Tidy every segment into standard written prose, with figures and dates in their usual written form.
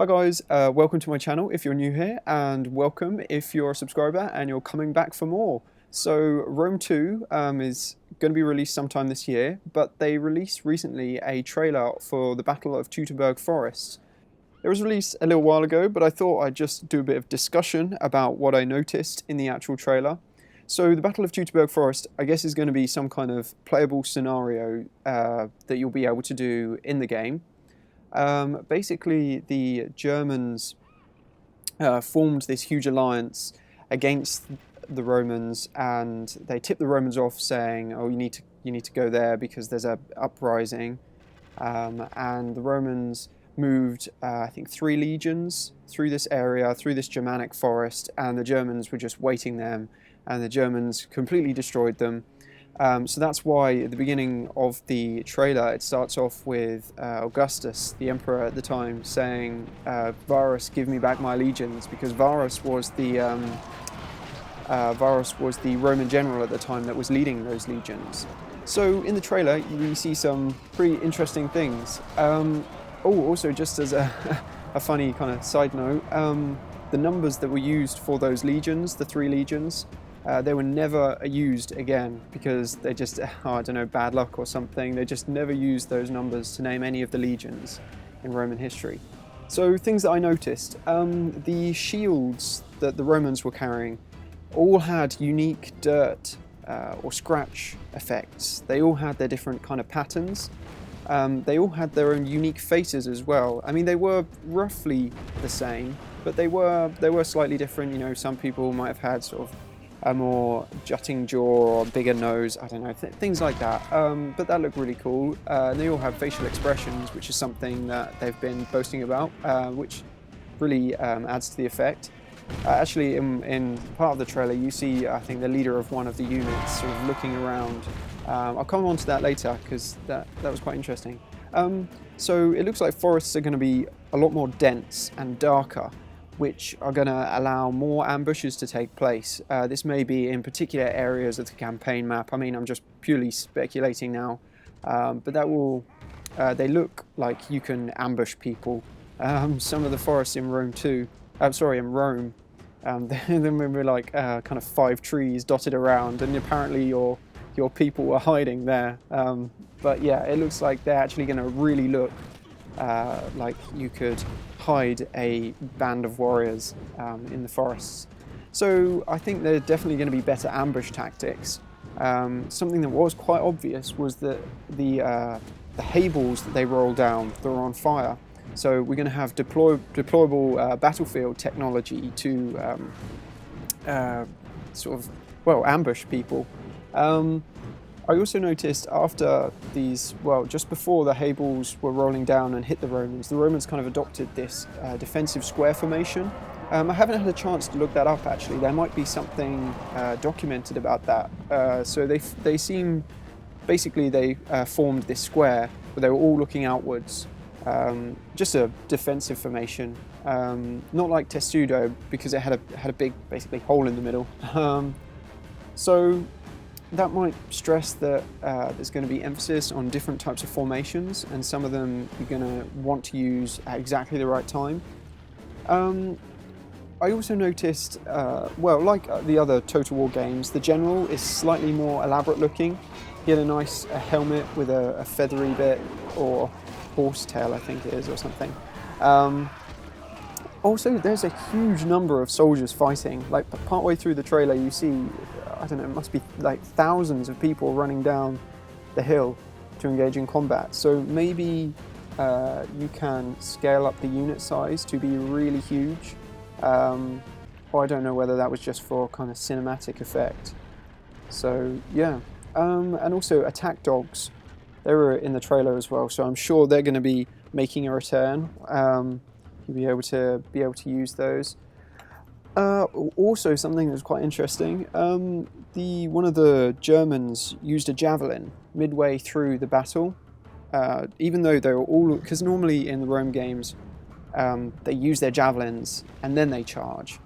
Hi guys, welcome to my channel if you're new here, and welcome if you're a subscriber and you're coming back for more. So Rome 2 is going to be released sometime this year, but they released recently a trailer for the Battle of Teutoburg Forest. It was released a little while ago, but I thought I'd just do a bit of discussion about what I noticed in the actual trailer. So the Battle of Teutoburg Forest, I guess, is going to be some kind of playable scenario that you'll be able to do in the game. Basically, the Germans formed this huge alliance against the Romans, and they tipped the Romans off, saying, "Oh, you need to go there because there's a uprising." And the Romans moved, I think, 3 legions through this area, through this Germanic forest, and the Germans were just waiting them, and the Germans completely destroyed them. So that's why at the beginning of the trailer it starts off with Augustus, the emperor at the time, saying, "Varus, give me back my legions," because Varus was the Roman general at the time that was leading those legions. So in the trailer we see some pretty interesting things. Also, just as a funny kind of side note, the numbers that were used for those legions, the 3 legions, they were never used again because they just, I don't know, bad luck or something. They just never used those numbers to name any of the legions in Roman history. So things that I noticed, the shields that the Romans were carrying all had unique dirt or scratch effects. They all had their different kind of patterns. They all had their own unique faces as well. I mean, they were roughly the same, but they were slightly different. You know, some people might have had sort of a more jutting jaw or bigger nose, I don't know, things like that. But that looked really cool. They all have facial expressions, which is something that they've been boasting about, which really adds to the effect. Actually, in part of the trailer, you see, I think, the leader of one of the units sort of looking around. I'll come on to that later because that was quite interesting. So it looks like forests are going to be a lot more dense and darker, which are going to allow more ambushes to take place. This may be in particular areas of the campaign map. I mean, I'm just purely speculating now, but that will. They look like you can ambush people. Some of the forests in Rome 2, in Rome, then we were like kind of 5 trees dotted around, and apparently your people were hiding there. But yeah, it looks like they're actually going to really look like you could hide a band of warriors in the forests. So I think there are definitely going to be better ambush tactics. Something that was quite obvious was that the hay balls that they roll down, they're on fire. So we're going to have deployable battlefield technology to ambush people. I also noticed after these, just before the hay balls were rolling down and hit the Romans kind of adopted this defensive square formation. I haven't had a chance to look that up actually. There might be something documented about that. So they seem, basically they formed this square where they were all looking outwards. Just a defensive formation, not like Testudo because it had a big basically hole in the middle. So that might stress that there's going to be emphasis on different types of formations, and some of them you're going to want to use at exactly the right time. I also noticed, like the other Total War games, the general is slightly more elaborate looking. He had a nice helmet with a feathery bit, or horsetail I think it is, or something. Also, there's a huge number of soldiers fighting. Like partway through the trailer you see, I don't know, it must be like thousands of people running down the hill to engage in combat. So maybe you can scale up the unit size to be really huge. Or I don't know whether that was just for kind of cinematic effect. So yeah, and also attack dogs. They were in the trailer as well, so I'm sure they're going to be making a return. You'll be able to use those. Also, something that's quite interesting. One of the Germans used a javelin midway through the battle, even though they were all, because normally in the Rome games they use their javelins and then they charge.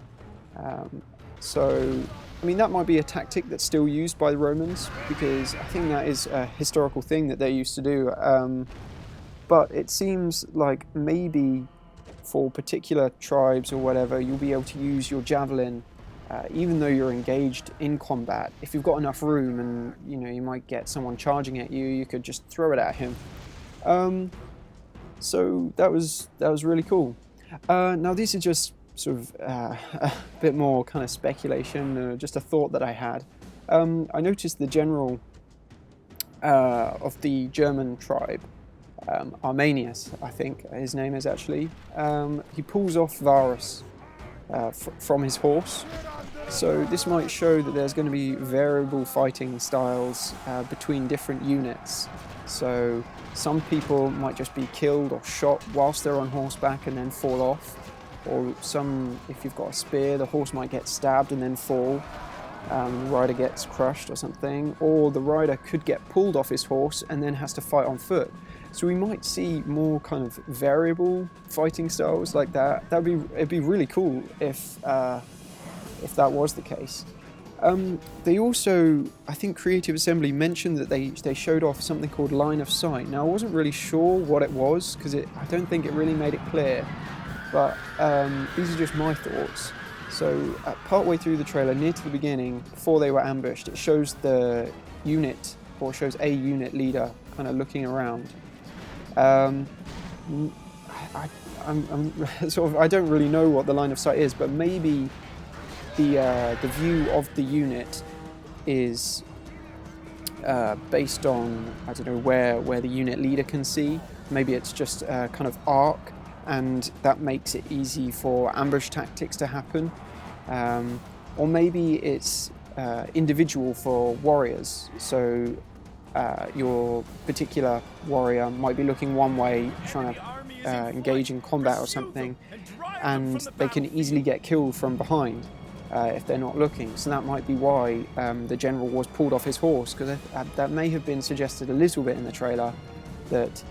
So I mean, that might be a tactic that's still used by the Romans, because I think that is a historical thing that they used to do. But it seems like maybe for particular tribes or whatever, you'll be able to use your javelin even though you're engaged in combat. If you've got enough room and you might get someone charging at you, you could just throw it at him. So that was really cool. Now this is just sort of a bit more kind of speculation, just a thought that I had. I noticed the general of the German tribe, Arminius, I think his name is actually, he pulls off Varus from his horse. So this might show that there's going to be variable fighting styles between different units. So some people might just be killed or shot whilst they're on horseback and then fall off. Or some, if you've got a spear, the horse might get stabbed and then fall. The rider gets crushed or something. Or the rider could get pulled off his horse and then has to fight on foot. So we might see more kind of variable fighting styles like that. It'd be really cool if that was the case. They also, I think Creative Assembly mentioned that they showed off something called line of sight. Now I wasn't really sure what it was because I don't think it really made it clear, but these are just my thoughts. So partway through the trailer, near to the beginning, before they were ambushed, it shows the unit, or shows a unit leader kind of looking around. I'm sort of, I don't really know what the line of sight is, but maybe the view of the unit is based on, I don't know, where the unit leader can see. Maybe it's just a kind of arc, and that makes it easy for ambush tactics to happen. Or maybe it's individual for warriors. So your particular warrior might be looking one way, trying to engage in combat or something, and they can easily get killed from behind if they're not looking. So that might be why the general was pulled off his horse, because that may have been suggested a little bit in the trailer, that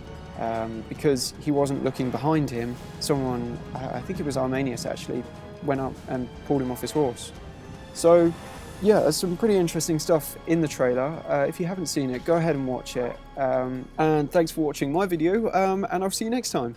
because he wasn't looking behind him, someone, I think it was Arminius actually, went up and pulled him off his horse. So yeah, there's some pretty interesting stuff in the trailer. If you haven't seen it, go ahead and watch it. And thanks for watching my video, and I'll see you next time.